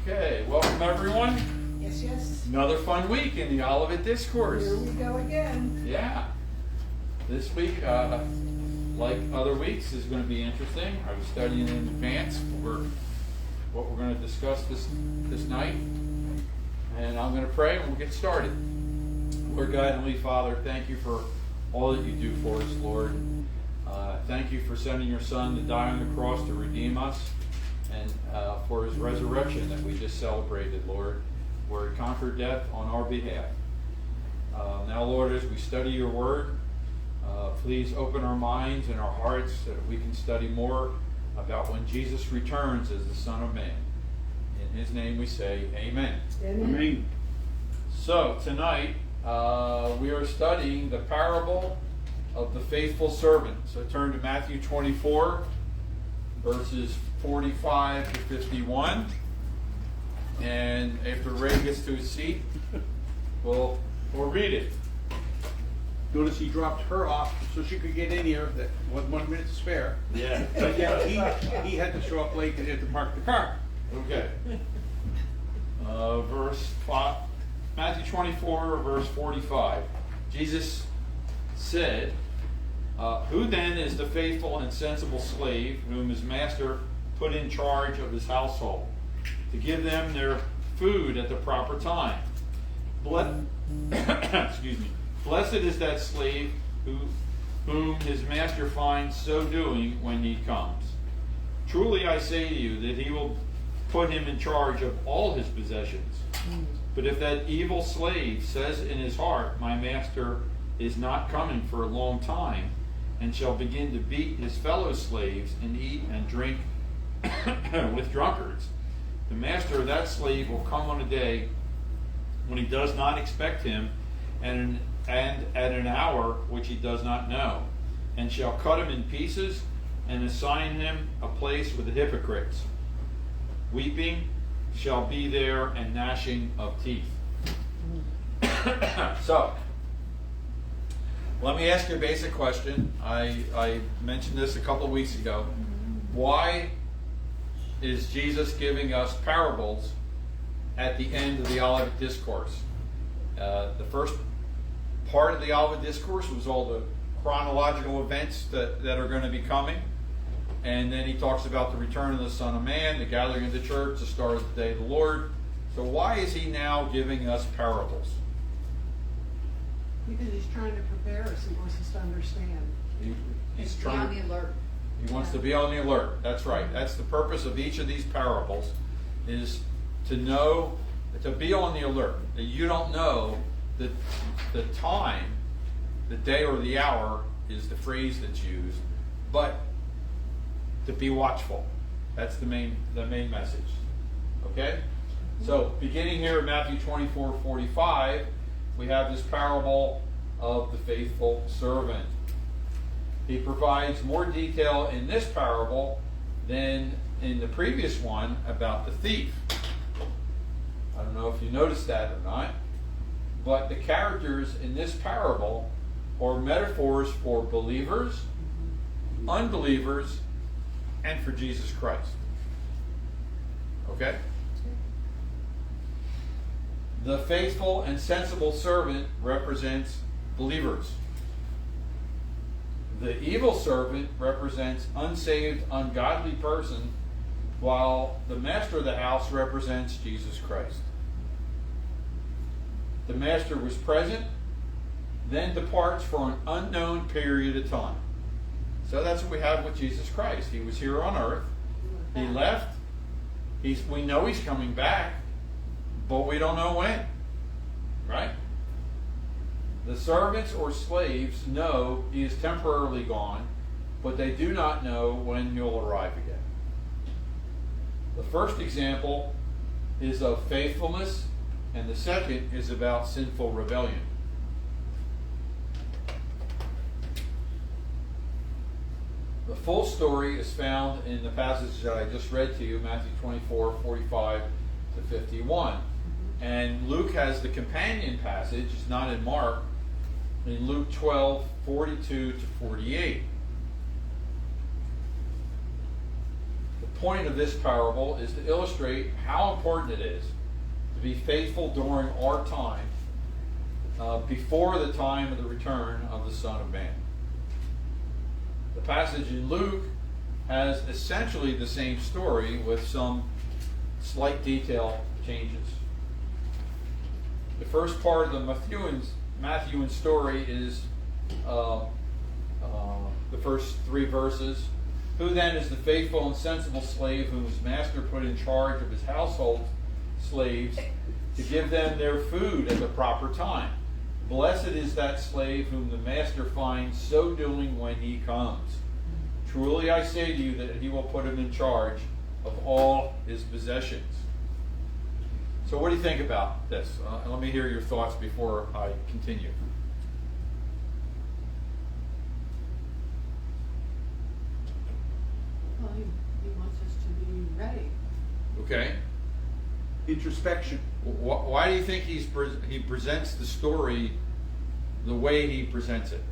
Okay, welcome everyone. Yes, yes. Another fun week in the Olivet Discourse. Here we go again. Yeah. This week, like other weeks, is going to be interesting. I was studying in advance for what we're going to discuss this night. And I'm going to pray and we'll get started. Lord God, Heavenly Father, thank you for all that you do for us, Lord. Thank you for sending your Son to die on the cross to redeem us, and for his resurrection that we just celebrated, Lord, where he conquered death on our behalf. Now, Lord, as we study your word, please open our minds and our hearts so that we can study more about when Jesus returns as the Son of Man. In his name we say amen. Amen. So, tonight, we are studying the parable of the faithful servant. So turn to Matthew 24, verses 45 to 51. And after Ray gets to his seat, we'll read it. Notice he dropped her off so she could get in here. That was 1 minute to spare. Yeah. But yet he had to show up late and had to park the car. Okay. Matthew 24, verse 45. Jesus said, who then is the faithful and sensible slave whom his master put in charge of his household to give them their food at the proper time? Excuse me. Blessed is that slave whom his master finds so doing when he comes. Truly I say to you that he will put him in charge of all his possessions. But if that evil slave says in his heart, my master is not coming for a long time, and shall begin to beat his fellow slaves and eat and drink with drunkards, the master of that slave will come on a day when he does not expect him, and at an hour which he does not know, and shall cut him in pieces and assign him a place with the hypocrites. Weeping shall be there and gnashing of teeth. So, let me ask you a basic question. I mentioned this a couple of weeks ago. Why is Jesus giving us parables at the end of the Olivet Discourse? The first part of the Olivet Discourse was all the chronological events that are going to be coming. And then he talks about the return of the Son of Man, the gathering of the church, the start of the day of the Lord. So why is he now giving us parables? Because he's trying to prepare us. He wants us to understand. He's Be on trying. the alert. He wants to be on the alert. That's right. That's the purpose of each of these parables, is to know, to be on the alert. That you don't know the time, the day or the hour is the phrase that's used, but to be watchful. That's the main message. Okay? So beginning here in Matthew 24:45, we have this parable of the faithful servant. He provides more detail in this parable than in the previous one about the thief. I don't know if you noticed that or not, but the characters in this parable are metaphors for believers, unbelievers, and for Jesus Christ. Okay? The faithful and sensible servant represents believers. The evil servant represents unsaved, ungodly person, while the master of the house represents Jesus Christ. The master was present, then departs for an unknown period of time. So that's what we have with Jesus Christ. He was here on earth. He left. We know he's coming back, but we don't know when. Right? The servants or slaves know he is temporarily gone, but they do not know when he'll arrive again. The first example is of faithfulness, and the second is about sinful rebellion. The full story is found in the passage that I just read to you, Matthew 24:45 to 51. And Luke has the companion passage, it's not in Mark, in Luke 12:42 to 48. The point of this parable is to illustrate how important it is to be faithful during our time, before the time of the return of the Son of Man. The passage in Luke has essentially the same story with some slight detail changes. The first part of the Matthewan story is the first 3 verses. Who then is the faithful and sensible slave whom his master put in charge of his household slaves to give them their food at the proper time? Blessed is that slave whom the master finds so doing when he comes. Truly I say to you that he will put him in charge of all his possessions. So what do you think about this? Let me hear your thoughts before I continue. Well, he wants us to be ready. Okay. Introspection. Why do you think he presents the story the way he presents it?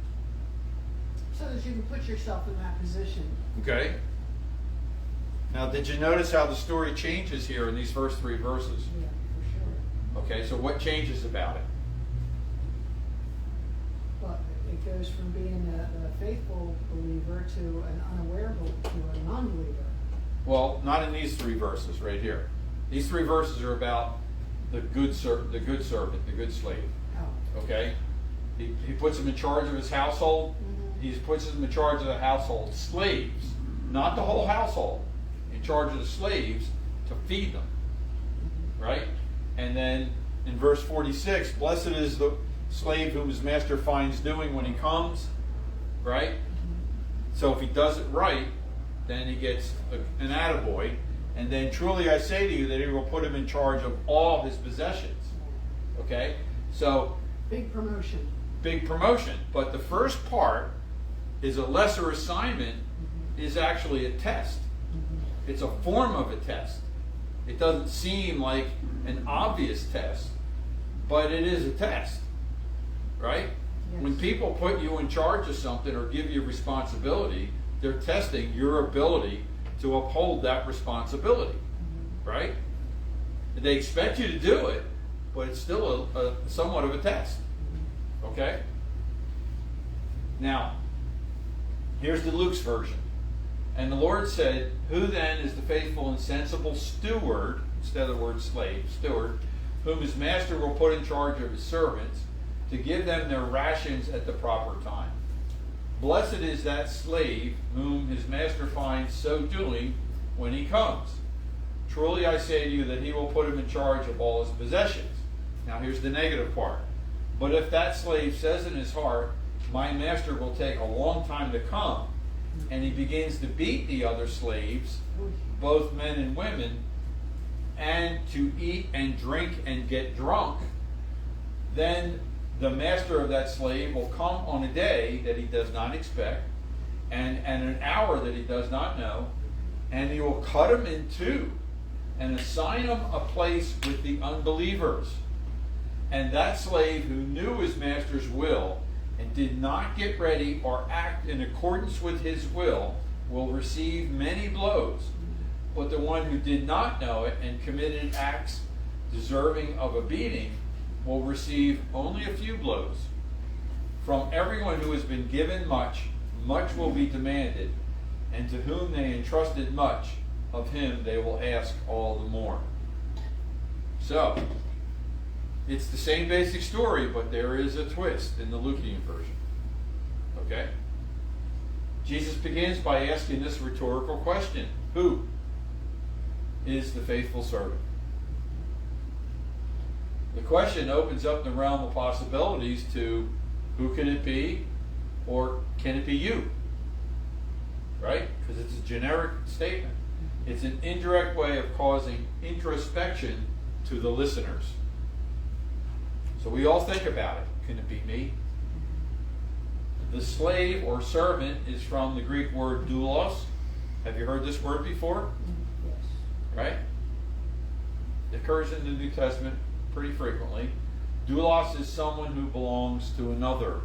So that you can put yourself in that position. Okay. Now, did you notice how the story changes here in these first 3 verses? Yeah, for sure. Okay, so what changes about it? Well, it goes from being a faithful believer to an unaware to a non-believer. Well, not in these 3 verses right here. These 3 verses are about the good servant, the good slave. Oh. Okay? He puts him in charge of his household. He puts him in charge of the household slaves, not the whole household, in charge of the slaves to feed them. Right? And then in verse 46, blessed is the slave whom his master finds doing when he comes. Right? So if he does it right, then he gets an attaboy. And then truly I say to you that he will put him in charge of all his possessions. Okay? So Big promotion. big promotion. But the first part is a lesser assignment, is actually a test. It's a form of a test. It doesn't seem like an obvious test, but it is a test. Right? Yes. When people put you in charge of something or give you responsibility, they're testing your ability to uphold that responsibility. Right? They expect you to do it, but it's still a somewhat of a test. Okay? Now, here's the Luke's version. And the Lord said, who then is the faithful and sensible steward, instead of the word slave, steward, whom his master will put in charge of his servants to give them their rations at the proper time? Blessed is that slave whom his master finds so doing when he comes. Truly I say to you that he will put him in charge of all his possessions. Now here's the negative part. But if that slave says in his heart, my master will take a long time to come, and he begins to beat the other slaves, both men and women, and to eat and drink and get drunk, then the master of that slave will come on a day that he does not expect, and at an hour that he does not know, and he will cut him in two, and assign him a place with the unbelievers. And that slave who knew his master's will and did not get ready or act in accordance with his will receive many blows. But the one who did not know it and committed acts deserving of a beating will receive only a few blows. From everyone who has been given much, much will be demanded, and to whom they entrusted much, of him they will ask all the more. So, it's the same basic story, but there is a twist in the Lukean version. Okay? Jesus begins by asking this rhetorical question. Who is the faithful servant? The question opens up the realm of possibilities to who can it be, or can it be you? Right? Because it's a generic statement. It's an indirect way of causing introspection to the listeners. So we all think about it. Can it be me? The slave or servant is from the Greek word doulos. Have you heard this word before? Yes. Right? It occurs in the New Testament pretty frequently. Doulos is someone who belongs to another.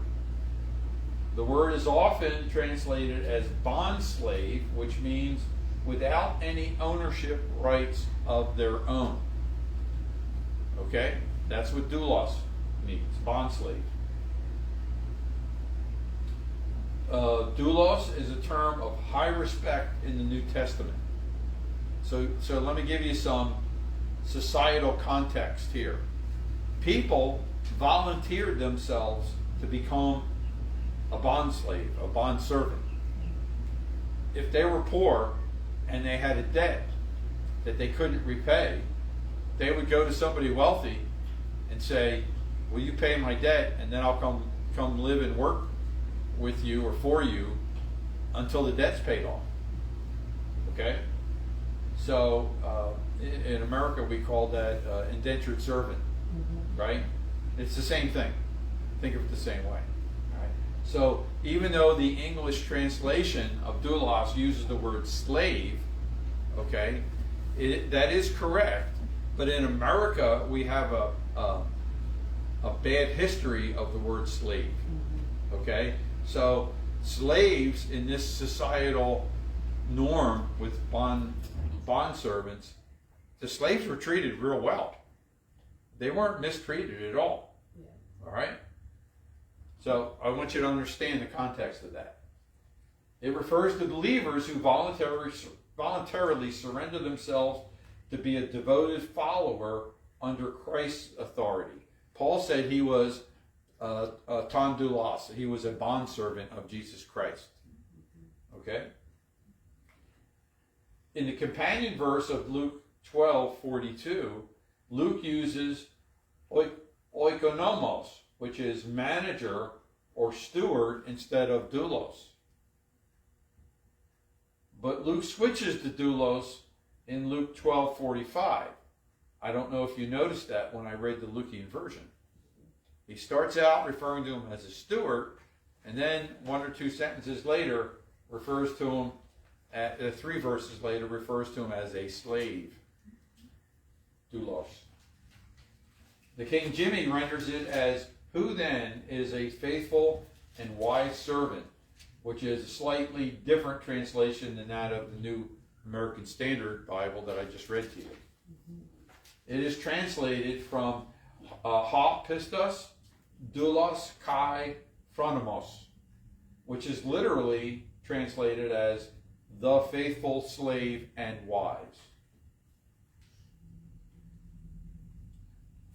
The word is often translated as bond slave, which means without any ownership rights of their own. Okay? That's what doulos means, bond slave. Doulos is a term of high respect in the New Testament. So let me give you some societal context here. People volunteered themselves to become a bond slave, a bond servant. If they were poor and they had a debt that they couldn't repay, they would go to somebody wealthy and say, will you pay my debt, and then I'll come live and work with you or for you until the debt's paid off. Okay? So in America we call that indentured servant, right? It's the same thing. Think of it the same way. Right? So even though the English translation of doulos uses the word slave, okay, that is correct, but in America we have a bad history of the word slave. Okay? So slaves in this societal norm with bond servants, the slaves were treated real well. They weren't mistreated at all. Yeah. All right? So I want you to understand the context of that. It refers to believers who voluntarily surrender themselves to be a devoted follower under Christ's authority. Paul said he was ton doulos. He was a bondservant of Jesus Christ. Okay? In the companion verse of Luke 12:42, Luke uses oikonomos, which is manager or steward, instead of doulos. But Luke switches to doulos in Luke 12:45. I don't know if you noticed that when I read the Lukean version. He starts out referring to him as a steward, and then one or two sentences later refers to him, 3 verses later, refers to him as a slave. Doulos. The King Jimmy renders it as, who then is a faithful and wise servant, which is a slightly different translation than that of the New American Standard Bible that I just read to you. It is translated from ha pistos, doulos kai phronimos, which is literally translated as the faithful slave and wise.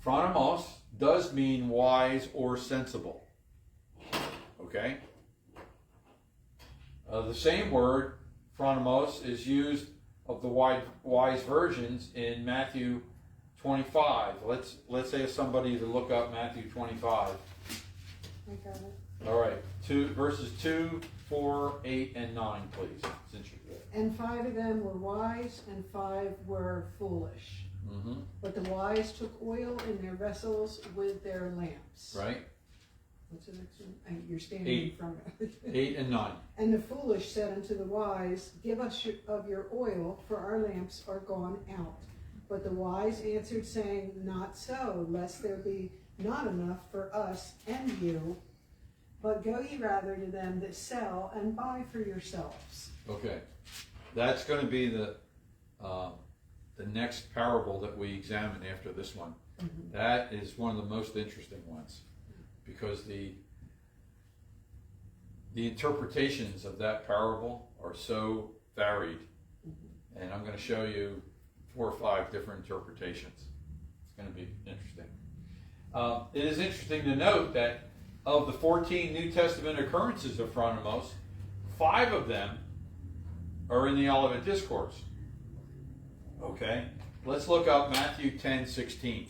Phronimos does mean wise or sensible. Okay? The same word, phronimos, is used of the wise versions in Matthew 25. Let's say somebody to look up Matthew 25. I got it. All right, verses 2, 4, 8, and 9, please. Since you're good. And 5 of them were wise, and 5 were foolish. Mm-hmm. But the wise took oil in their vessels with their lamps. Right? What's the next one? You're standing 8. in front of it. 8 and 9. And the foolish said unto the wise, give us of your oil, for our lamps are gone out. But the wise answered, saying, not so, lest there be not enough for us and you. But go ye rather to them that sell, and buy for yourselves. Okay. That's going to be the next parable that we examine after this one. Mm-hmm. That is one of the most interesting ones, because the interpretations of that parable are so varied. Mm-hmm. And I'm going to show you 4 or 5 different interpretations. It's going to be interesting. It is interesting to note that of the 14 New Testament occurrences of phronimos, 5 of them are in the Olivet Discourse. Okay? Let's look up Matthew 10:16.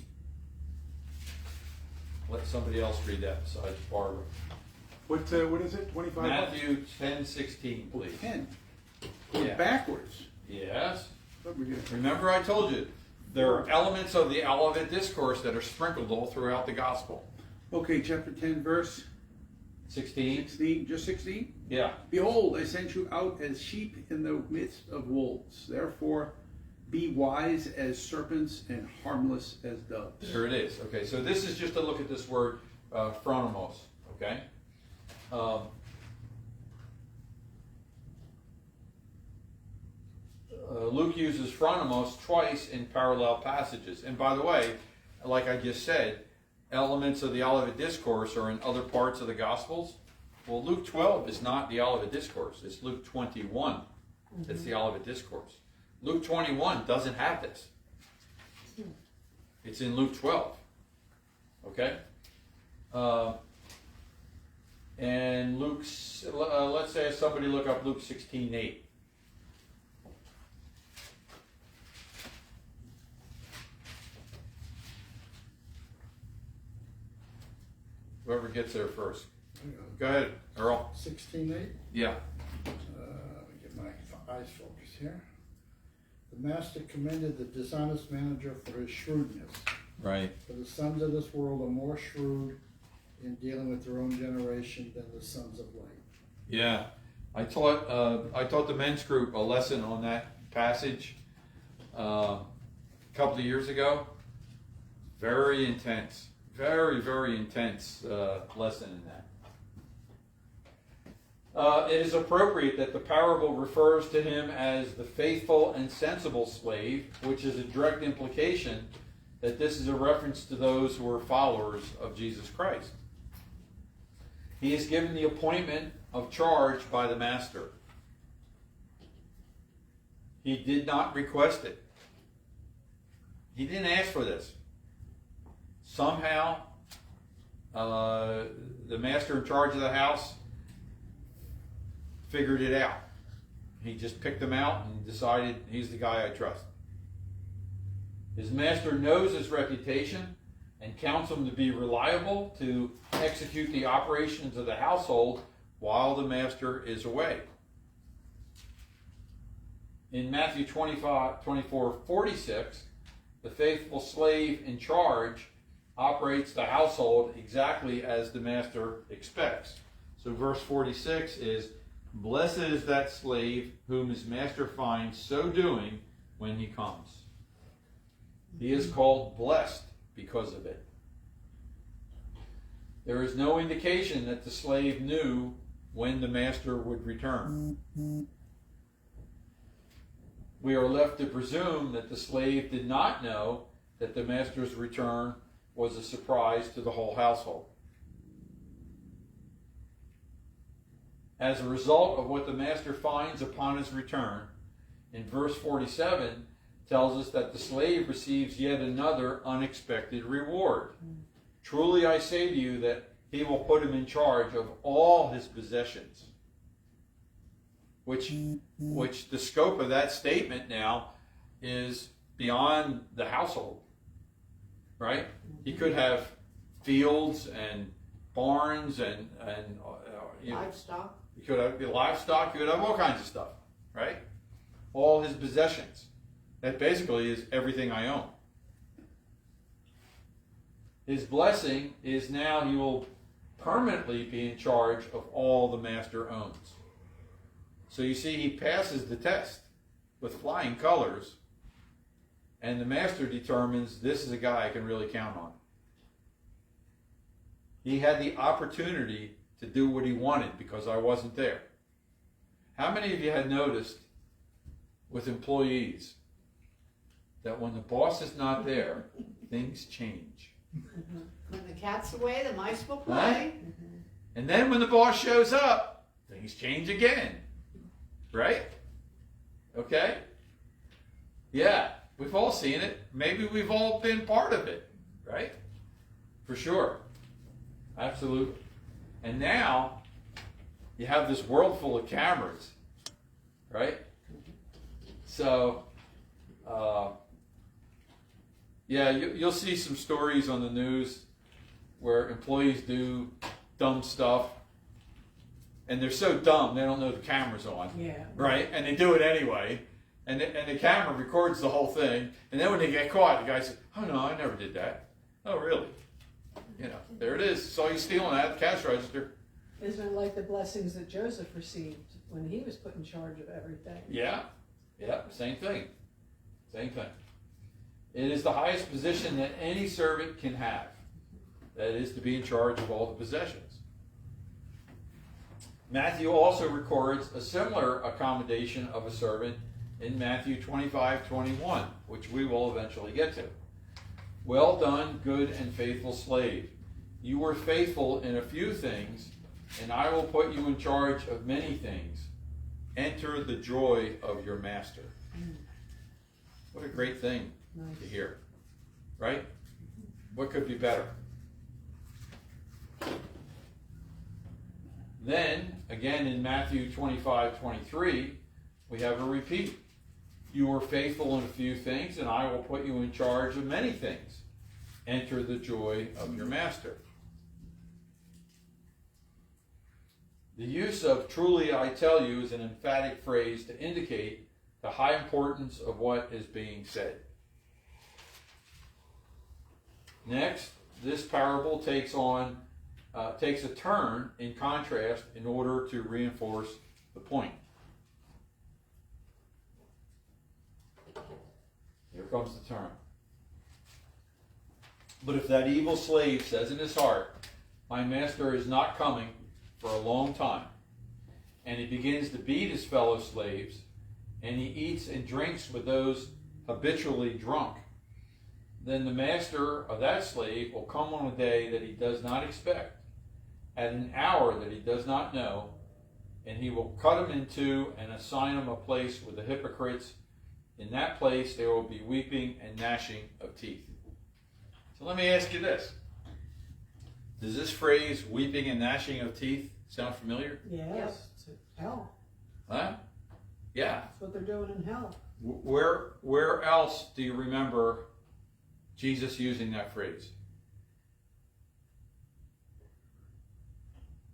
Let somebody else read that besides Barbara. What is it? 25? Matthew 10:16, please. 10. Yeah. Backwards. Yes. What we gonna- Remember I told you, there are elements of the Olivet Discourse that are sprinkled all throughout the Gospel. Okay, chapter 10, verse 16? 16. Just 16? Yeah. Behold, I sent you out as sheep in the midst of wolves. Therefore, be wise as serpents and harmless as doves. There it is. Okay, so this is just a look at this word, phronimos. Okay? Luke uses phronimos twice in parallel passages. And by the way, like I just said, elements of the Olivet Discourse are in other parts of the Gospels. Well, Luke 12 is not the Olivet Discourse. It's Luke 21 that's the Olivet Discourse. Luke 21 doesn't have this. It's in Luke 12. Okay? And Luke's, let's say somebody look up Luke 16:8. Whoever gets there first. Go ahead, Earl. 16:8. Yeah. Let me get my eyes focused here. The master commended the dishonest manager for his shrewdness. Right. For the sons of this world are more shrewd in dealing with their own generation than the sons of light. Yeah. I taught the men's group a lesson on that passage a couple of years ago. Very intense. Very, very intense lesson in that. It is appropriate that the parable refers to him as the faithful and sensible slave, which is a direct implication that this is a reference to those who are followers of Jesus Christ. He is given the appointment of charge by the master. He did not request it. He didn't ask for this. Somehow, the master in charge of the house figured it out. He just picked him out and decided he's the guy I trust. His master knows his reputation and counts him to be reliable to execute the operations of the household while the master is away. In Matthew 24:46, the faithful slave in charge operates the household exactly as the master expects. So verse 46 is, "Blessed is that slave whom his master finds so doing when he comes." He is called blessed because of it. There is no indication that the slave knew when the master would return. We are left to presume that the slave did not know that the master's return was a surprise to the whole household. As a result of what the master finds upon his return, in verse 47 tells us that the slave receives yet another unexpected reward. Truly I say to you that he will put him in charge of all his possessions. Which the scope of that statement now is beyond the household. Right? He could have fields and barns and Livestock. He could have livestock. He could have all kinds of stuff. Right? All his possessions. That basically is everything I own. His blessing is now he will permanently be in charge of all the master owns. So you see, he passes the test with flying colors, and the master determines this is a guy I can really count on. He had the opportunity to do what he wanted because I wasn't there. How many of you had noticed with employees that when the boss is not there, things change? When the cat's away, the mice will play. Right? And then when the boss shows up, things change again. Right? Okay? Yeah, we've all seen it. Maybe we've all been part of it. Right? For sure. Absolutely. And now, you have this world full of cameras. Right? So, yeah, you'll see some stories on the news where employees do dumb stuff, and they're so dumb they don't know the camera's on. Yeah. Right? And they do it anyway, and the camera records the whole thing, and then when they get caught, the guy says, "Oh no, I never did that." "Oh really?" You know, there it is. Saw you stealing that at the cash register. Isn't it like the blessings that Joseph received when he was put in charge of everything? Yeah, same thing. Same thing. It is the highest position that any servant can have. That is to be in charge of all the possessions. Matthew also records a similar accommodation of a servant in Matthew 25:21, which we will eventually get to. Well done, good and faithful slave. You were faithful in a few things, and I will put you in charge of many things. Enter the joy of your master. What a great thing to hear, right? What could be better? Then, again in Matthew 25:23, we have a repeat. You were faithful in a few things, and I will put you in charge of many things. Enter the joy of your master. The use of truly I tell you is an emphatic phrase to indicate the high importance of what is being said. Next, this parable takes a turn in contrast in order to reinforce the point. Here comes the turn. But if that evil slave says in his heart, my master is not coming for a long time, and he begins to beat his fellow slaves, and he eats and drinks with those habitually drunk, then the master of that slave will come on a day that he does not expect, at an hour that he does not know, and he will cut him in two and assign him a place with the hypocrites. In that place there will be weeping and gnashing of teeth. So let me ask you this. Does this phrase, weeping and gnashing of teeth, sound familiar? Yes, it's hell. Huh? Yeah. That's what they're doing in hell. Where else do you remember Jesus using that phrase?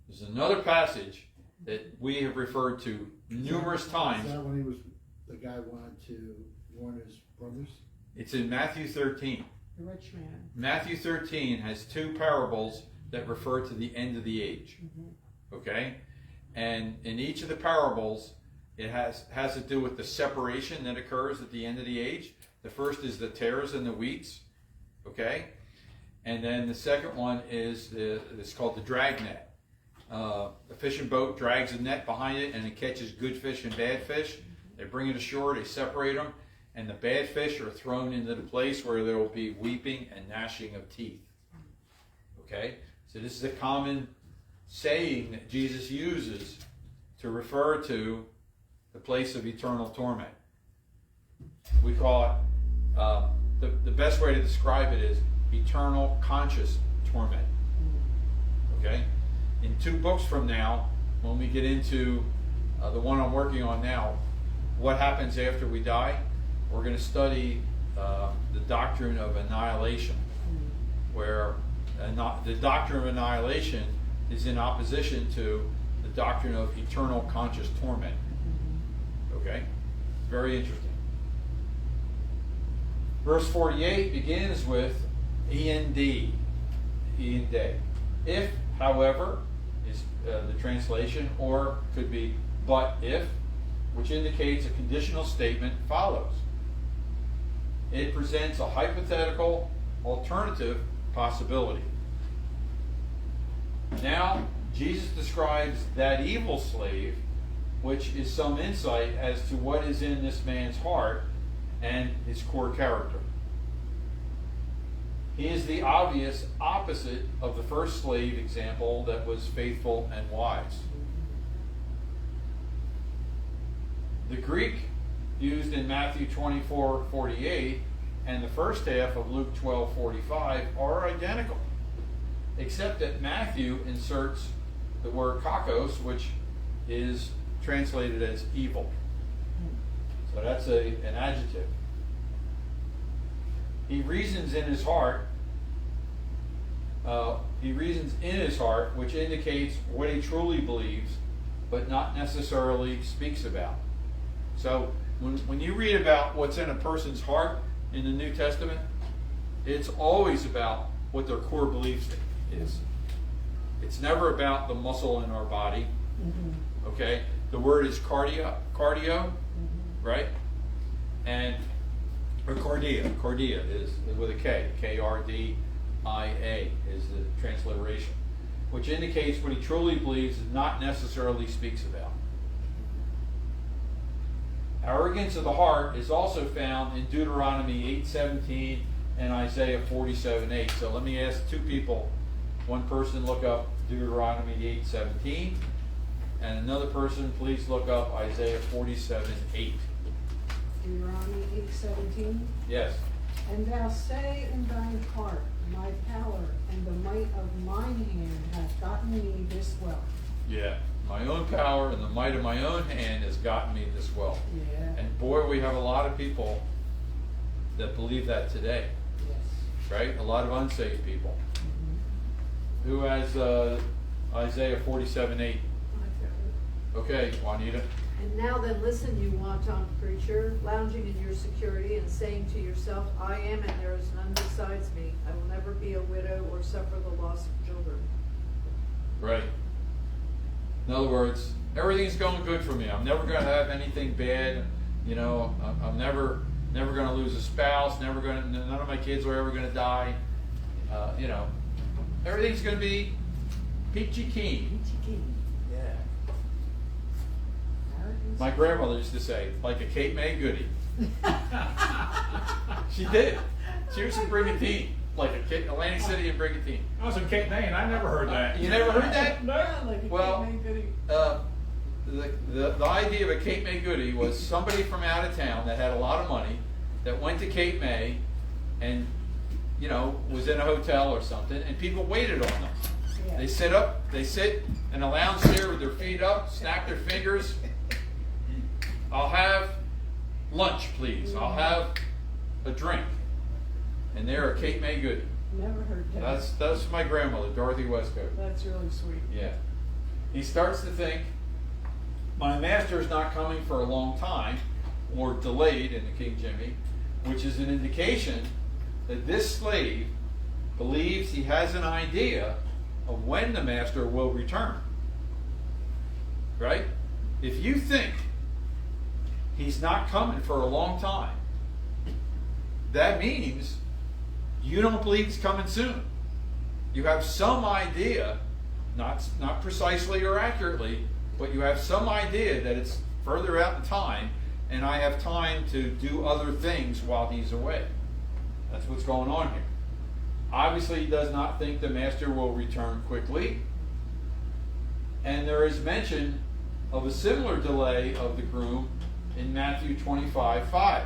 There's another passage that we have referred to numerous times. Is that when the guy wanted to warn his brothers? It's in Matthew 13. The rich man. Matthew 13 has two parables that refer to the end of the age. Okay? And in each of the parables, it has to do with the separation that occurs at the end of the age. The first is the tares and the wheats. Okay? And then the second one is it's called the dragnet. The fishing boat drags a net behind it and it catches good fish and bad fish. They bring it ashore, they separate them, and the bad fish are thrown into the place where there will be weeping and gnashing of teeth. Okay? So this is a common saying that Jesus uses to refer to the place of eternal torment. We call it, the best way to describe it is eternal conscious torment. Okay? In 2 books from now, when we get into the one I'm working on now, what happens after we die, we're going to study the doctrine of annihilation, where the doctrine of annihilation is in opposition to the doctrine of eternal conscious torment. Okay? Very interesting. Verse 48 begins with END. If, however, is the translation, or could be but if, which indicates a conditional statement follows. It presents a hypothetical alternative possibility. Now, Jesus describes that evil slave, which is some insight as to what is in this man's heart and his core character. He is the obvious opposite of the first slave example that was faithful and wise. The Greek used in Matthew 24:48 and the first half of Luke 12:45 are identical, except that Matthew inserts the word kakos, which is translated as evil. So that's an adjective. He reasons in his heart. Which indicates what he truly believes, but not necessarily speaks about. So when you read about what's in a person's heart in the New Testament, it's always about what their core belief is. It's never about the muscle in our body. Okay? The word is cardio, right? And or cardia is with a K, K-R-D-I-A is the transliteration, which indicates what he truly believes and not necessarily speaks about. Arrogance of the heart is also found in Deuteronomy 8:17 and Isaiah 47:8. So let me ask two people. One person look up Deuteronomy 8:17, and another person please look up Isaiah 47:8. Deuteronomy 8:17. Yes. And thou say in thine heart, my power and the might of mine hand hath gotten me this wealth. Yeah. My own power and the might of my own hand has gotten me this wealth. Yeah. And boy, we have a lot of people that believe that today, Yes. right? A lot of unsaved people. Mhm. Who has Isaiah 47:8? Okay, Juanita. And now then listen, you wanton preacher, lounging in your security and saying to yourself, I am and there is none besides me. I will never be a widow or suffer the loss of children. Right. In other words, everything's going good for me. I'm never going to have anything bad. You know, I'm never going to lose a spouse. None of my kids are ever going to die. You know, everything's going to be peachy keen. Yeah. Arrogance. My grandmother used to say, like a Cape May goodie. She did. She was from Brigantine, like Atlantic City and Brigantine. I was in Cape May and I never heard that. You never heard that? No. Like a Well, Cape May goodie. The idea of a Cape May goodie was somebody from out of town that had a lot of money that went to Cape May and, you know, was in a hotel or something, and people waited on them. Yeah. They sit in a lounge chair with their feet up, snap their fingers. I'll have lunch, please. I'll have a drink. And they're a Cape May goodie. Never heard that. That's my grandmother, Dorothy Westcote. That's really sweet. Yeah. He starts to think, my master's not coming for a long time, or delayed in the King Jimmy, which is an indication that this slave believes he has an idea of when the master will return. Right? If you think he's not coming for a long time, that means you don't believe he's coming soon. You have some idea, not precisely or accurately, but you have some idea that it's further out in time, and I have time to do other things while he's away. That's what's going on here. Obviously, he does not think the master will return quickly, and there is mention of a similar delay of the groom in Matthew 25:5.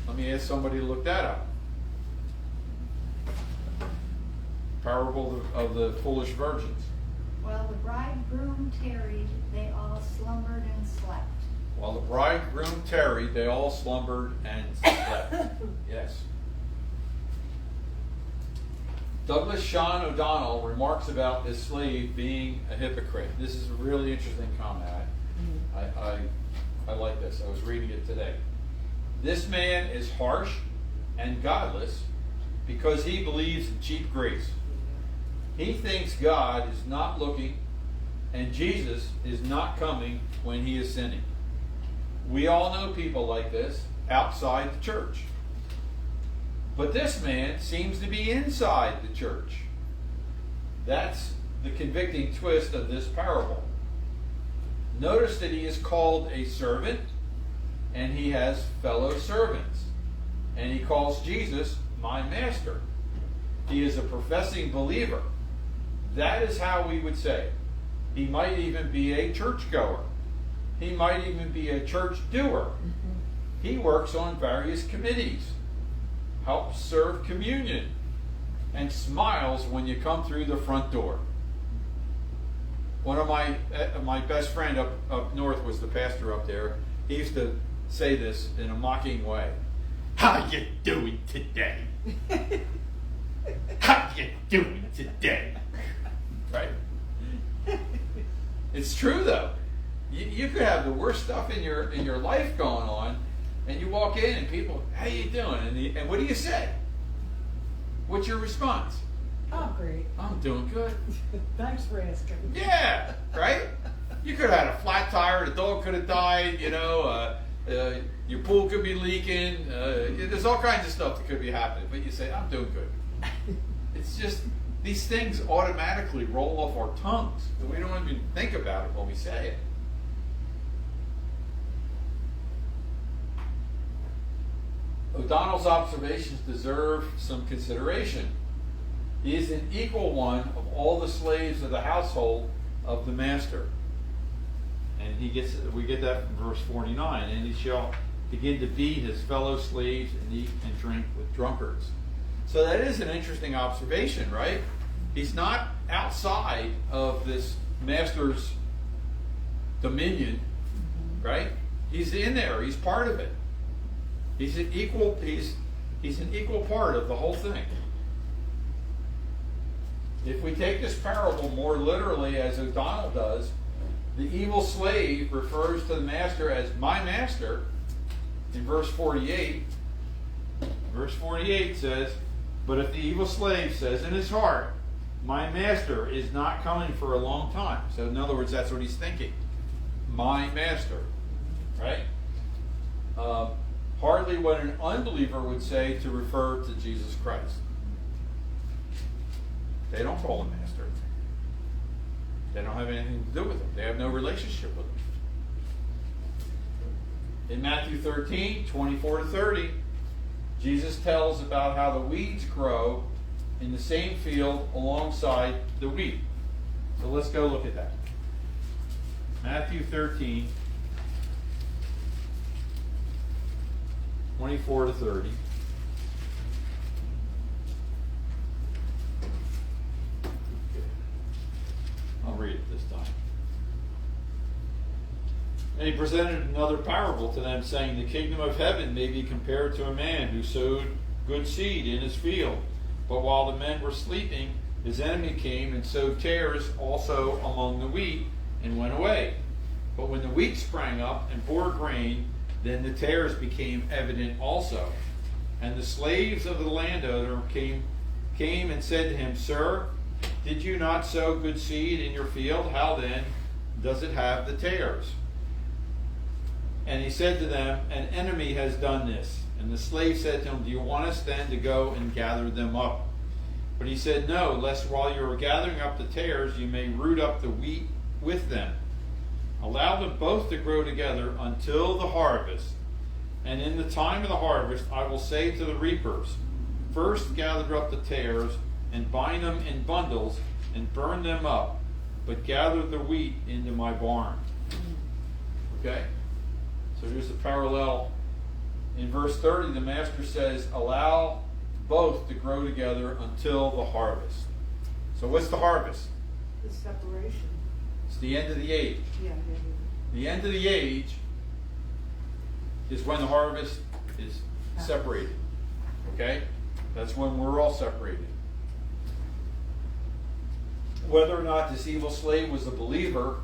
Let me ask somebody to look that up. Parable of the foolish virgins. While the bridegroom tarried, they all slumbered and slept. While the bridegroom tarried, they all slumbered and slept. Yes. Douglas Sean O'Donnell remarks about this slave being a hypocrite. This is a really interesting comment. I like this. I was reading it today. This man is harsh and godless because he believes in cheap grace. He thinks God is not looking and Jesus is not coming when he is sinning. We all know people like this outside the church. But this man seems to be inside the church. That's the convicting twist of this parable. Notice that he is called a servant and he has fellow servants. And he calls Jesus my master. He is a professing believer. That is how we would say. He might even be a churchgoer. He might even be a church doer. He works on various committees, helps serve communion, and smiles when you come through the front door. One of my best friend up north was the pastor up there. He used to say this in a mocking way. How you doing today? How you doing today? Right? It's true though. You could have the worst stuff in your life going on, and you walk in and people, how you doing? And what do you say? What's your response? Oh, great. I'm doing good. Thanks for asking. Yeah, right? You could have had a flat tire, the dog could have died, your pool could be leaking, there's all kinds of stuff that could be happening, but you say, I'm doing good. It's just, these things automatically roll off our tongues, and we don't even think about it when we say it. O'Donnell's observations deserve some consideration. He is an equal one of all the slaves of the household of the master. And we get that from verse 49. And he shall begin to beat his fellow slaves and eat and drink with drunkards. So that is an interesting observation, right? He's not outside of this master's dominion, right? He's in there. He's part of it. He's an equal part of the whole thing. If we take this parable more literally, as O'Donnell does, the evil slave refers to the master as my master in verse 48. Verse 48 says, but if the evil slave says in his heart, my master is not coming for a long time. So in other words, that's what he's thinking. My master. Right? Hardly what an unbeliever would say to refer to Jesus Christ. They don't call him master. They don't have anything to do with him. They have no relationship with him. In Matthew 13, 24 to 30, Jesus tells about how the weeds grow in the same field alongside the wheat. So let's go look at that. Matthew 13, 24 to 30. I'll read it this time. And he presented another parable to them, saying, the kingdom of heaven may be compared to a man who sowed good seed in his field. But while the men were sleeping, his enemy came and sowed tares also among the wheat, and went away. But when the wheat sprang up and bore grain, then the tares became evident also. And the slaves of the landowner came and said to him, Sir, did you not sow good seed in your field? How then does it have the tares? And he said to them, an enemy has done this. And the slave said to him, do you want us then to go and gather them up? But he said, no, lest while you are gathering up the tares, you may root up the wheat with them. Allow them both to grow together until the harvest. And in the time of the harvest, I will say to the reapers, first gather up the tares and bind them in bundles and burn them up, but gather the wheat into my barn. Okay? So here's the parallel. In verse 30, the master says, allow both to grow together until the harvest. So what's the harvest? The separation. It's the end of the age. Yeah. The end of the age is when the harvest is separated. Okay? That's when we're all separated. Whether or not this evil slave was a believer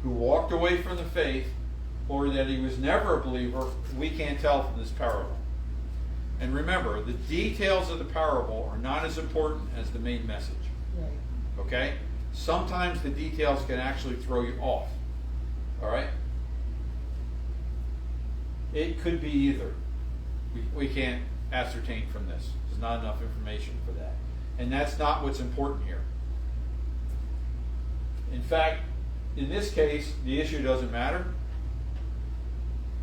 who walked away from the faith, or that he was never a believer, we can't tell from this parable. And remember, the details of the parable are not as important as the main message. Right. Okay? Sometimes the details can actually throw you off. All right? It could be either. We can't ascertain from this. There's not enough information for that. And that's not what's important here. In fact, in this case, the issue doesn't matter.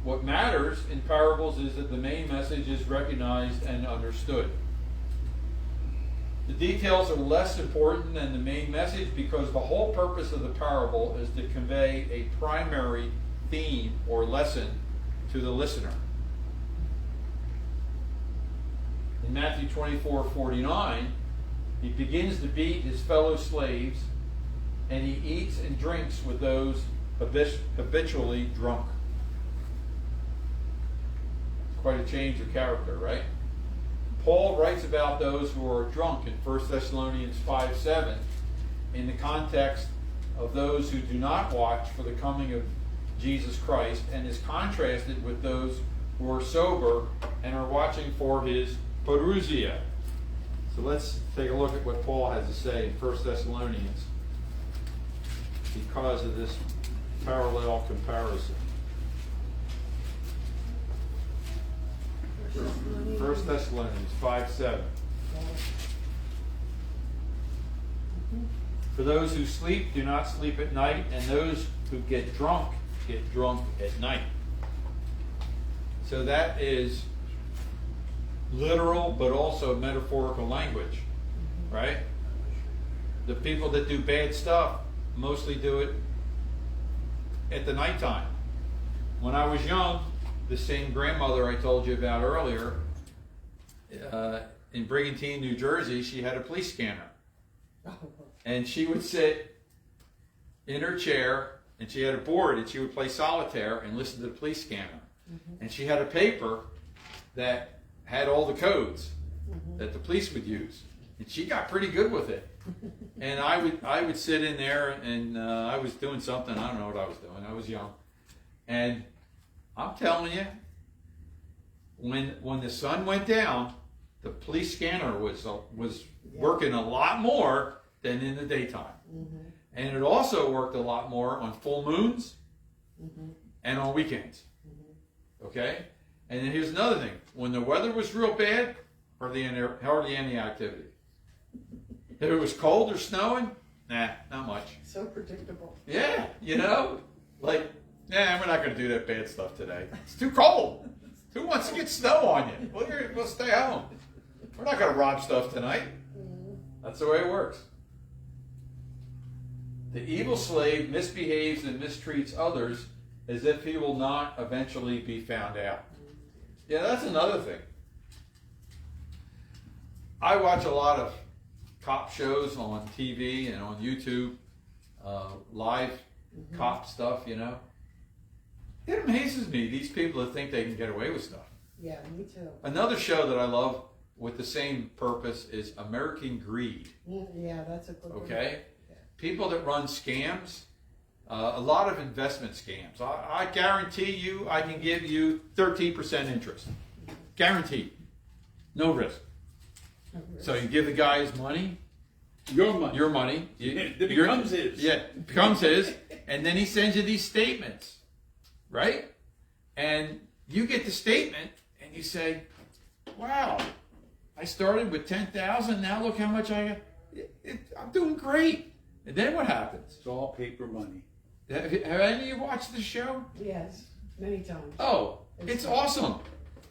What matters in parables is that the main message is recognized and understood. The details are less important than the main message because the whole purpose of the parable is to convey a primary theme or lesson to the listener. In Matthew 24:49, he begins to beat his fellow slaves, and he eats and drinks with those habitually drunk. Quite a change of character, right? Paul writes about those who are drunk in 1 Thessalonians 5:7 in the context of those who do not watch for the coming of Jesus Christ, and is contrasted with those who are sober and are watching for his parousia. So let's take a look at what Paul has to say in 1 Thessalonians because of this parallel comparison. 1 Thessalonians 5:7. For those who sleep do not sleep at night, and those who get drunk at night. So that is literal but also metaphorical language, right? The people that do bad stuff mostly do it at the nighttime. When I was young, the same grandmother I told you about earlier, in Brigantine, New Jersey, she had a police scanner. And she would sit in her chair, and she had a board, and she would play solitaire and listen to the police scanner. And she had a paper that had all the codes that the police would use. And she got pretty good with it. And I would sit in there, and I was doing something. I don't know what I was doing. I was young. And I'm telling you, when the sun went down, the police scanner was working a lot more than in the daytime. And it also worked a lot more on full moons and on weekends. Okay? And then here's another thing. When the weather was real bad, hardly any activity. If it was cold or snowing, nah, not much. So predictable. Yeah, you know? Like, nah, we're not going to do that bad stuff today. It's too cold. Who wants to get snow on you? We'll stay home. We're not going to rob stuff tonight. That's the way it works. The evil slave misbehaves and mistreats others as if he will not eventually be found out. Yeah, that's another thing. I watch a lot of cop shows on TV and on YouTube, live cop stuff, you know. It amazes me, these people that think they can get away with stuff. Yeah, me too. Another show that I love with the same purpose is American Greed. Yeah, that's a good one. Okay? People that run scams, a lot of investment scams. I guarantee you I can give you 13% interest. Guaranteed. No risk. So you give the guy his money. Your money. Your money. It becomes his. Yeah, it becomes his. And then he sends you these statements. Right? And you get the statement and you say, wow, I started with 10,000. Now look how much I got. I'm doing great. And then what happens? It's all paper money. Have any of you watched the show? Yes, many times. Oh, it's awesome.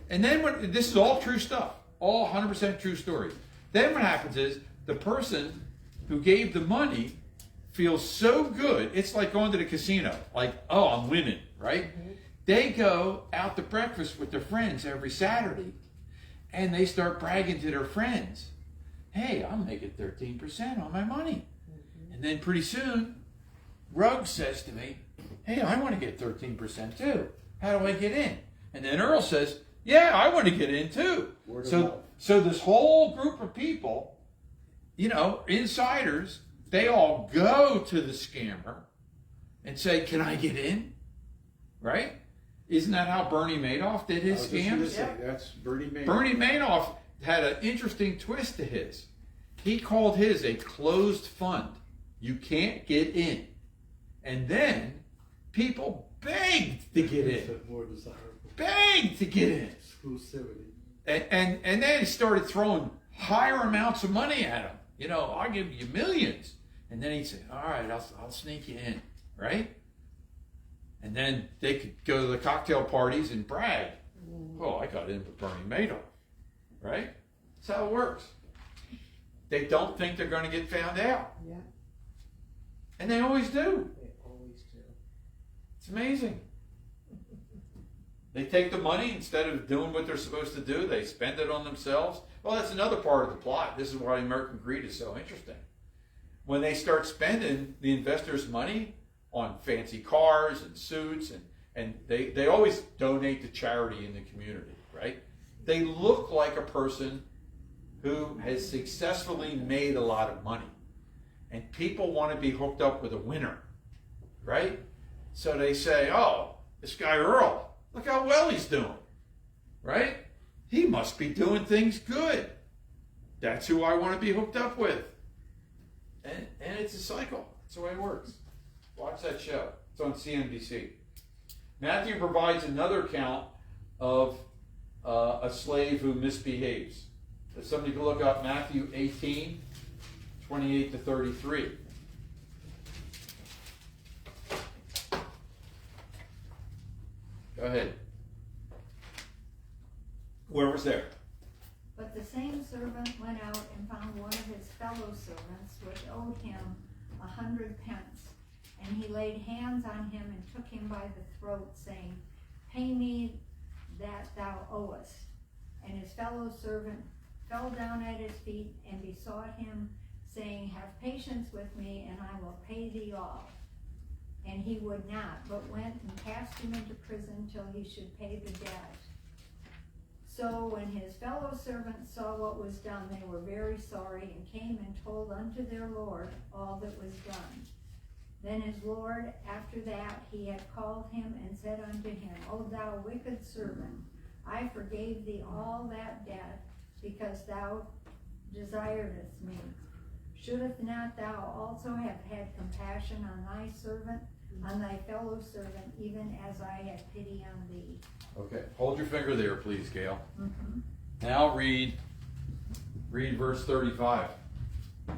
And then this is all true stuff. All 100% true story. Then what happens is the person who gave the money feels so good. It's like going to the casino. Like, oh, I'm winning, right? They go out to breakfast with their friends every Saturday. And they start bragging to their friends. Hey, I'm making 13% on my money. And then pretty soon, Ruggs says to me, hey, I want to get 13% too. How do I get in? And then Earl says, yeah, I want to get in too. So this whole group of people, you know, insiders, they all go to the scammer and say, can I get in? Right? Isn't that how Bernie Madoff did his scams? That's Bernie Madoff. Bernie Madoff had an interesting twist to his. He called his a closed fund. You can't get in. And then people begged to get in. More desirable. Begged to get in. Exclusivity. And then he started throwing higher amounts of money at him. You know, I'll give you millions. And then he'd say, all right, I'll sneak you in. Right? And then they could go to the cocktail parties and brag. Oh, I got in with Bernie Madoff. Right? That's how it works. They don't think they're going to get found out. Yeah, And they always do. they always do. It's amazing. They take the money, instead of doing what they're supposed to do, they spend it on themselves. Well, that's another part of the plot. This is why American Greed is so interesting. When they start spending the investors' money on fancy cars and suits, and they always donate to charity in the community, right? They look like a person who has successfully made a lot of money. And people want to be hooked up with a winner, right? So they say, oh, this guy Earl, look how well he's doing, right? He must be doing things good. That's who I want to be hooked up with. And it's a cycle. That's the way it works. Watch that show. It's on CNBC. Matthew provides another account of a slave who misbehaves. If somebody can look up Matthew 18, 28 to 33. Go ahead. Where was there? But the same servant went out and found one of his fellow servants, which owed him 100 pence. And he laid hands on him and took him by the throat, saying, Pay me that thou owest. And his fellow servant fell down at his feet and besought him, saying, Have patience with me, and I will pay thee all. And he would not, but went and cast him into prison till he should pay the debt. So when his fellow servants saw what was done, they were very sorry, and came and told unto their Lord all that was done. Then his Lord, after that he had called him, and said unto him, O thou wicked servant, I forgave thee all that debt, because thou desiredst me. Shouldst not thou also have had compassion on thy servant, on thy fellow servant, even as I had pity on thee? Okay, hold your finger there, please, Gail. Mm-hmm. Now read verse 35. 35.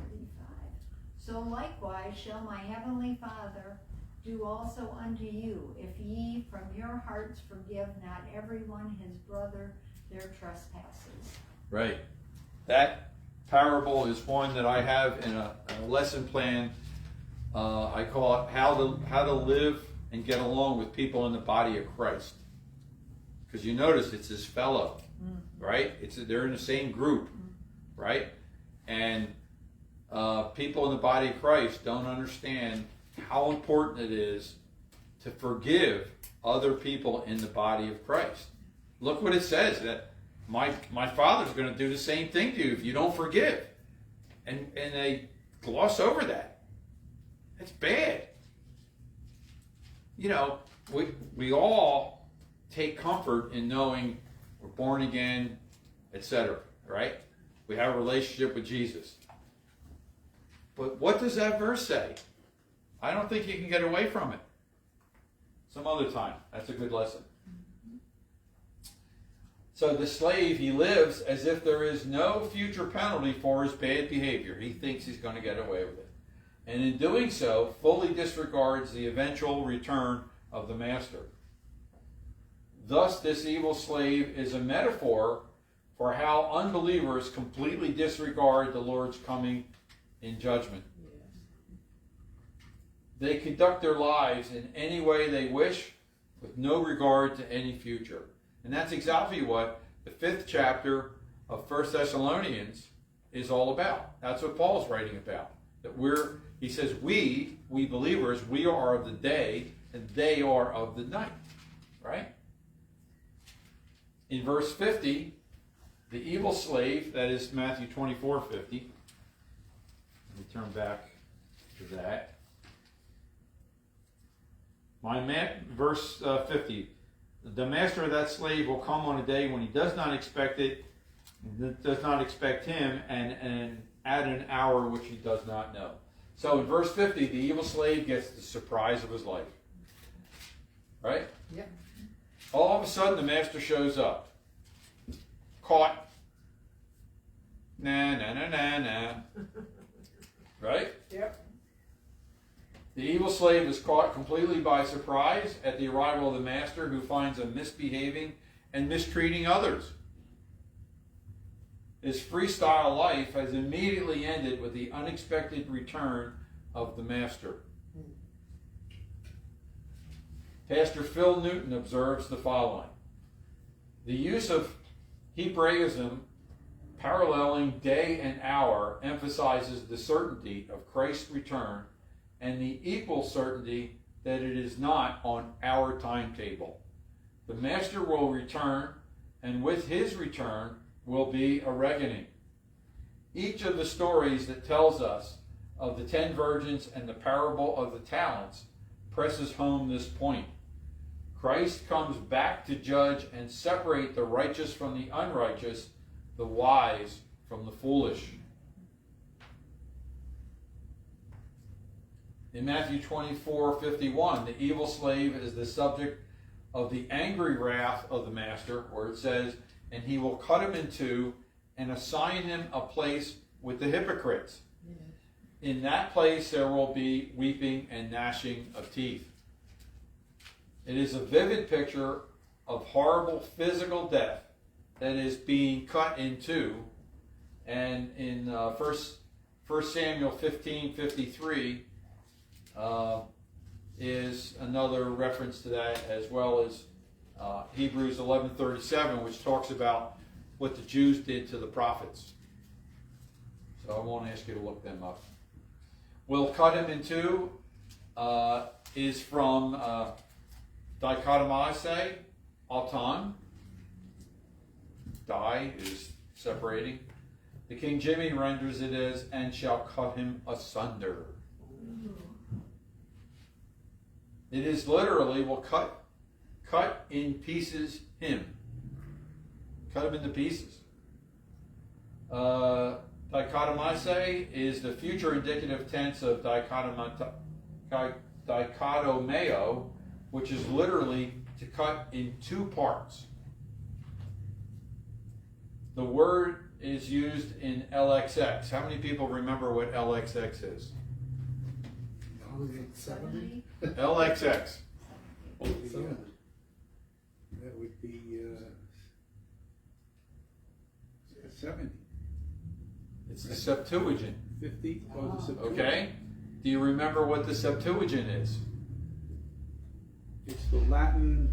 So likewise shall my heavenly Father do also unto you, if ye from your hearts forgive not every one his brother their trespasses. Right. That parable is one that I have in a lesson plan. I call it how to live and get along with people in the body of Christ. Because you notice it's his fellow, right? They're in the same group, right? And people in the body of Christ don't understand how important it is to forgive other people in the body of Christ. Look what it says, that my Father's going to do the same thing to you if you don't forgive. And they gloss over that. That's bad. You know, we all take comfort in knowing we're born again, etc., right? We have a relationship with Jesus. But what does that verse say? I don't think you can get away from it. Some other time. That's a good lesson. So the slave, he lives as if there is no future penalty for his bad behavior. He thinks he's going to get away with it. And in doing so, fully disregards the eventual return of the master. Thus, this evil slave is a metaphor for how unbelievers completely disregard the Lord's coming in judgment. They conduct their lives in any way they wish, with no regard to any future. And that's exactly what the 5th chapter of 1 Thessalonians is all about. That's what Paul's writing about. That he says, we believers, we are of the day, and they are of the night. Right? In verse 50, the evil slave, that is Matthew 24:50. Let me turn back to that. Verse 50. The master of that slave will come on a day when he does not expect it, does not expect him, and at an hour which he does not know. So in verse 50, the evil slave gets the surprise of his life. Right? Yep. All of a sudden, the master shows up. Caught. Nah. Right? Yep. The evil slave is caught completely by surprise at the arrival of the master, who finds him misbehaving and mistreating others. His freestyle life has immediately ended with the unexpected return of the master. Pastor Phil Newton observes the following. The use of Hebraism paralleling day and hour emphasizes the certainty of Christ's return and the equal certainty that it is not on our timetable. The master will return, and with his return will be a reckoning. Each of the stories that tells us of the 10 virgins and the parable of the talents presses home this point. Christ comes back to judge and separate the righteous from the unrighteous, the wise from the foolish. In Matthew 24:51, the evil slave is the subject of the angry wrath of the master, where it says, and he will cut him in two and assign him a place with the hypocrites. In that place there will be weeping and gnashing of teeth. It is a vivid picture of horrible physical death that is being cut in two. And in 1 Samuel 15:53 is another reference to that, as well as Hebrews 11:37, which talks about what the Jews did to the prophets. So I won't ask you to look them up. We'll cut him in two is from dichotomase, auton. Di is separating. The King Jimmy renders it as, and shall cut him asunder. It is literally, will cut in pieces him. Cut him into pieces. Dichotomase is the future indicative tense of dichotomeo, which is literally to cut in two parts. The word is used in LXX. How many people remember what LXX is? 70? LXX. That would be 70. It's the Septuagint. 50. Okay? Do you remember what the Septuagint is? It's the Latin.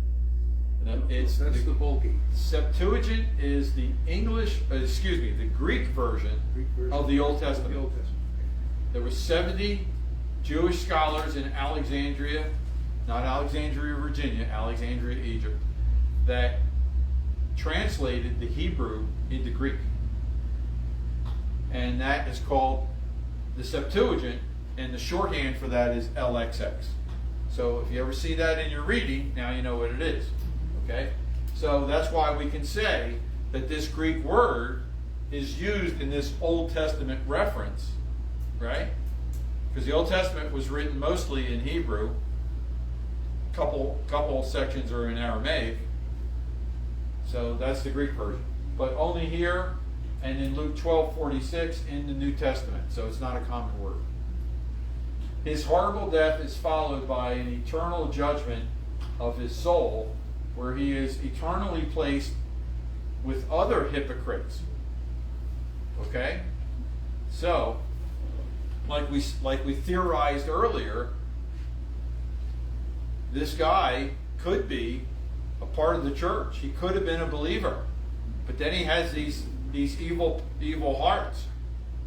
It's That's the Vulgate. Septuagint is the the Greek version of the Old Testament. The Old Testament. There were 70 Jewish scholars in Alexandria, not Alexandria, Virginia, Alexandria, Egypt, that translated the Hebrew into Greek. And that is called the Septuagint, and the shorthand for that is LXX. So if you ever see that in your reading, now you know what it is. Okay? So that's why we can say that this Greek word is used in this Old Testament reference, right? Because the Old Testament was written mostly in Hebrew. Couple sections are in Aramaic. So that's the Greek version. But only here and in Luke 12:46 in the New Testament. So it's not a common word. His horrible death is followed by an eternal judgment of his soul, where he is eternally placed with other hypocrites. Okay? So, like we theorized earlier, this guy could be a part of the church. He could have been a believer. But then he has these evil hearts,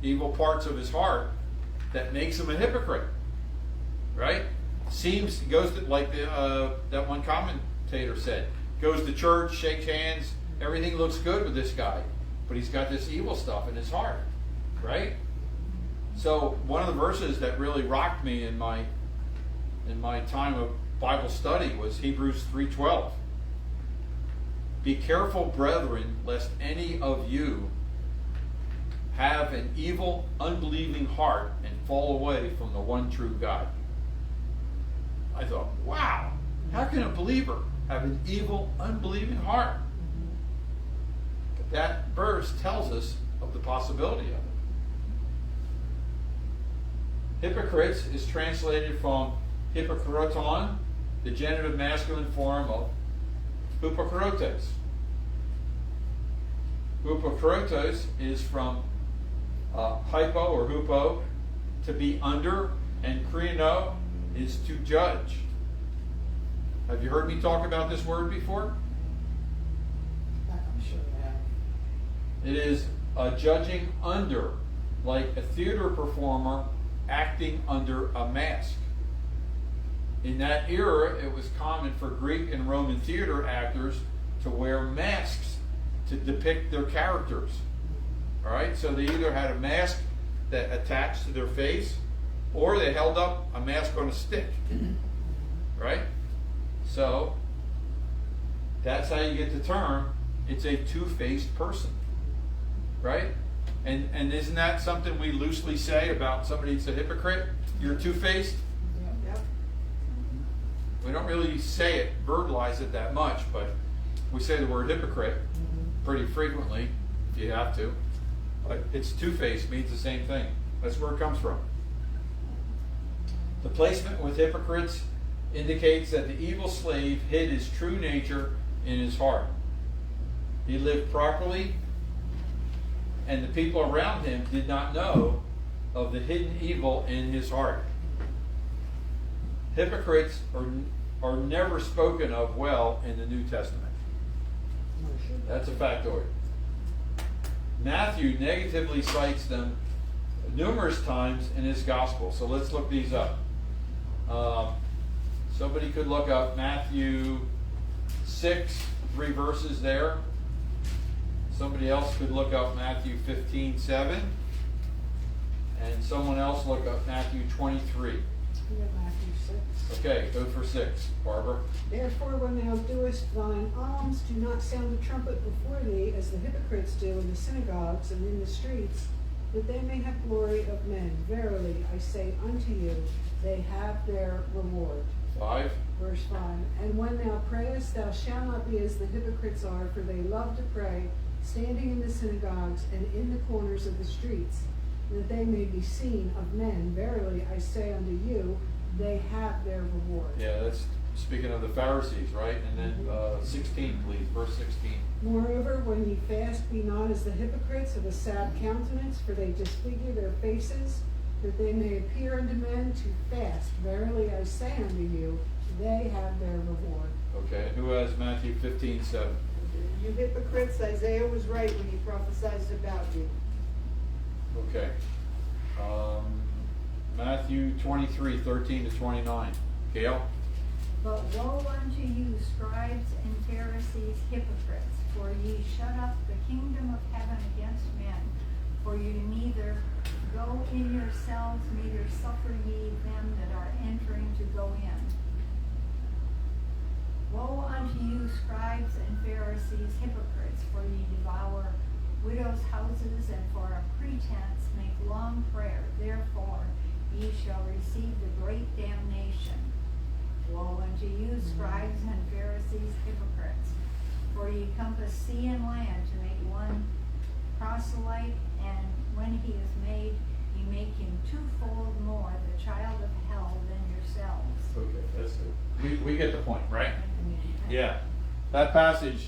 evil parts of his heart that makes him a hypocrite. Right? Goes to, like that one commentator said, goes to church, shakes hands, everything looks good with this guy, but he's got this evil stuff in his heart, right? So one of the verses that really rocked me in my time of Bible study was Hebrews 3:12. Be careful, brethren, lest any of you have an evil, unbelieving heart and fall away from the one true God. I thought, wow, how can a believer have an evil, unbelieving heart? But that verse tells us of the possibility of it. Hypocrites is translated from hypokroton, the genitive masculine form of hypokrotes. Hypokrotos is from hypo or hupo, to be under, and krino is to judge. Have you heard me talk about this word before? I'm sure you have. It is a judging under, like a theater performer acting under a mask. In that era, it was common for Greek and Roman theater actors to wear masks to depict their characters. All right, so they either had a mask that attached to their face, or they held up a mask on a stick. Right? So that's how you get the term, it's a two-faced person. Right? And isn't that something we loosely say about somebody that's a hypocrite? You're two-faced? Yep. We don't really say it, verbalize it that much, but we say the word hypocrite pretty frequently, if you have to. But it's two-faced, means the same thing. That's where it comes from. The placement with hypocrites indicates that the evil slave hid his true nature in his heart. He lived properly, and the people around him did not know of the hidden evil in his heart. Hypocrites are never spoken of well in the New Testament. That's a factoid. Matthew negatively cites them numerous times in his gospel. So let's look these up. Somebody could look up Matthew 6, 3 verses there. Somebody else could look up Matthew 15, 7. And someone else look up Matthew 23. We have Matthew 6. Okay, go for 6, Barbara. Therefore, when thou doest thine alms, do not sound the trumpet before thee, as the hypocrites do in the synagogues and in the streets, that they may have glory of men. Verily, I say unto you, they have their reward. 5. Verse 5. And when thou prayest, thou shalt not be as the hypocrites are, for they love to pray, standing in the synagogues and in the corners of the streets, that they may be seen of men. Verily, I say unto you, they have their reward. Yeah, that's speaking of the Pharisees, right? And then 16, please, verse 16. Moreover, when ye fast, be not as the hypocrites of a sad countenance, for they disfigure their faces, that they may appear unto men to fast. Verily, I say unto you, they have their reward. Okay, who has Matthew 15, 7? You hypocrites, Isaiah was right when he prophesied about you. Okay. Matthew 23, 13 to 29. Gail? But woe unto you, scribes and Pharisees, hypocrites, for ye shut up the kingdom of heaven against men, for you neither go in yourselves, neither suffer ye them that are entering to go in. Woe unto you, scribes and Pharisees, hypocrites, for ye devour widows' houses, and for a pretense make long prayer. Therefore ye shall receive the great damnation. Woe unto you, scribes and Pharisees, hypocrites, for ye compass sea and land to make one proselyte, and when he is made, ye make him twofold more the child of hell than yourselves. Okay, that's it. We get the point, right? Yeah. That passage,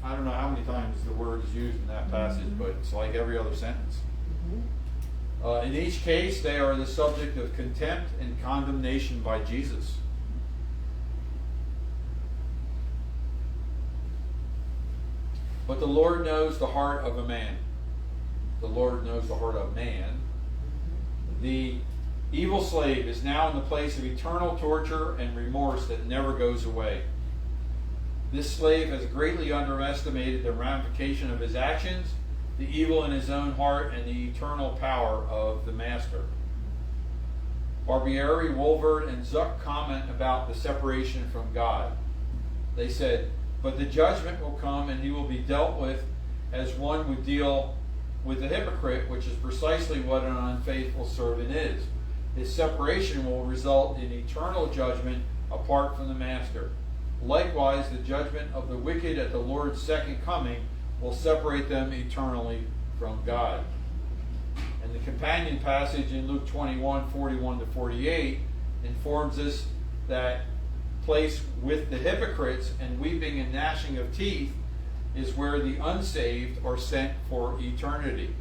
I don't know how many times the word is used in that passage, but it's like every other sentence. In each case, they are the subject of contempt and condemnation by Jesus. But the Lord knows the heart of a man. The Lord knows the heart of man. The evil slave is now in the place of eternal torture and remorse that never goes away. This slave has greatly underestimated the ramification of his actions, the evil in his own heart, and the eternal power of the master. Barbieri, Wolvert, and Zuck comment about the separation from God. They said, but the judgment will come and he will be dealt with as one would deal with a hypocrite, which is precisely what an unfaithful servant is. His separation will result in eternal judgment apart from the master. Likewise, the judgment of the wicked at the Lord's second coming will separate them eternally from God. And the companion passage in Luke 21, 41 to 48 informs us that place with the hypocrites and weeping and gnashing of teeth is where the unsaved are sent for eternity.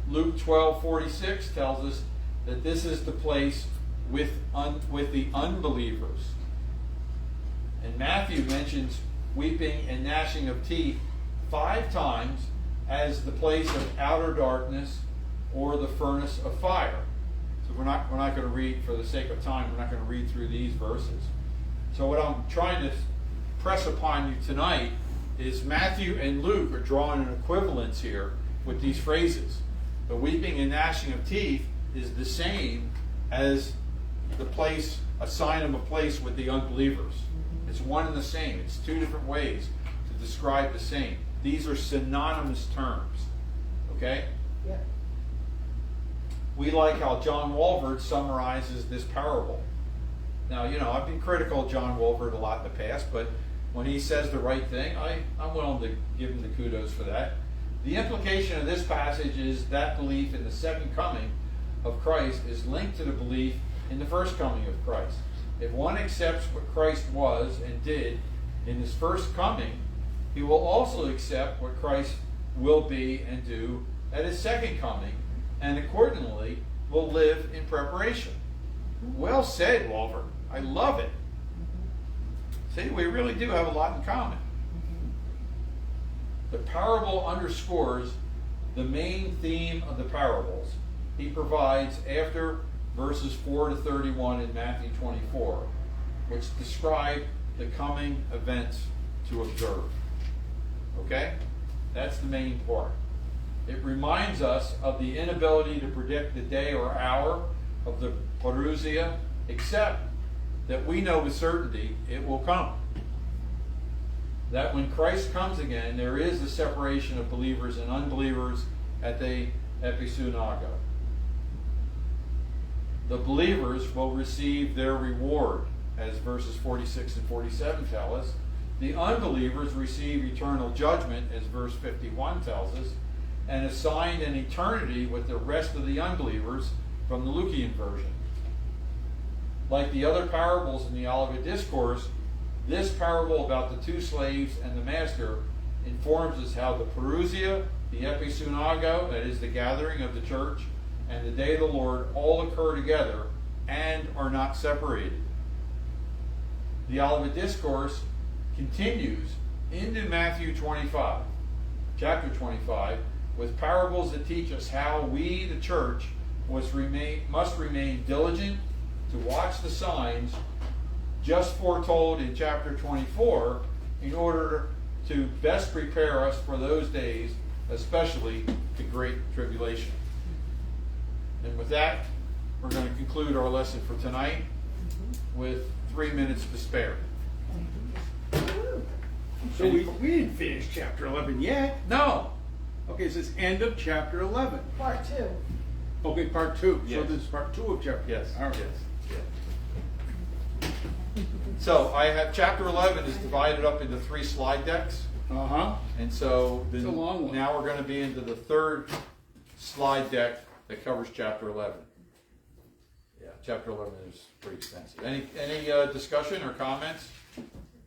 Luke 12:46 tells us that this is the place with the unbelievers. And Matthew mentions weeping and gnashing of teeth 5 times as the place of outer darkness or the furnace of fire. So we're not going to read, for the sake of time, we're not going to read through these verses. So what I'm trying to press upon you tonight is Matthew and Luke are drawing an equivalence here with these phrases. The weeping and gnashing of teeth is the same as the place, a sign of a place with the unbelievers. It's one and the same. It's 2 different ways to describe the same. These are synonymous terms. Okay? Yeah. We like how John Wolvert summarizes this parable. Now, I've been critical of John Wolvert a lot in the past, but when he says the right thing, I'm willing to give him the kudos for that. The implication of this passage is that belief in the second coming of Christ is linked to the belief in the first coming of Christ. If one accepts what Christ was and did in his first coming, he will also accept what Christ will be and do at his second coming, and accordingly will live in preparation. Well said, Walter. I love it. See, we really do have a lot in common. The parable underscores the main theme of the parables he provides after verses 4 to 31 in Matthew 24, which describe the coming events to observe. Okay? That's the main part. It reminds us of the inability to predict the day or hour of the parousia, except that we know with certainty it will come. That when Christ comes again, there is a separation of believers and unbelievers at the episunago. The believers will receive their reward, as verses 46 and 47 tell us. The unbelievers receive eternal judgment, as verse 51 tells us, and assigned an eternity with the rest of the unbelievers from the Lucian version. Like the other parables in the Olivet Discourse, this parable about the two slaves and the master informs us how the parousia, the episunago, that is the gathering of the church, and the day of the Lord all occur together and are not separated. The Olivet Discourse continues into Matthew 25, chapter 25, with parables that teach us how we, the church, must remain diligent to watch the signs just foretold in chapter 24 in order to best prepare us for those days, especially the Great Tribulation. And with that, we're going to conclude our lesson for tonight with 3 minutes to spare. So we didn't finish chapter 11 yet. No! Okay, it says end of chapter 11. Part 2. Okay, part 2. Yes. So this is part 2 of chapter. Yes. All right. Yes. So I have chapter 11 is divided up into 3 slide decks. Uh-huh. And so It's a long one. now we're going to be into the 3rd slide deck that covers chapter 11. Yeah, chapter 11 is pretty extensive. Any discussion or comments,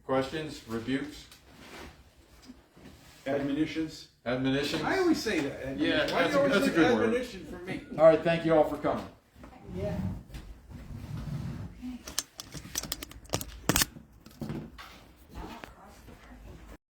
questions, rebukes, Admonitions. admonitions? I always say that. Yeah, Why that's do you always a say good word. admonition for me? All right, thank you all for coming. Yeah.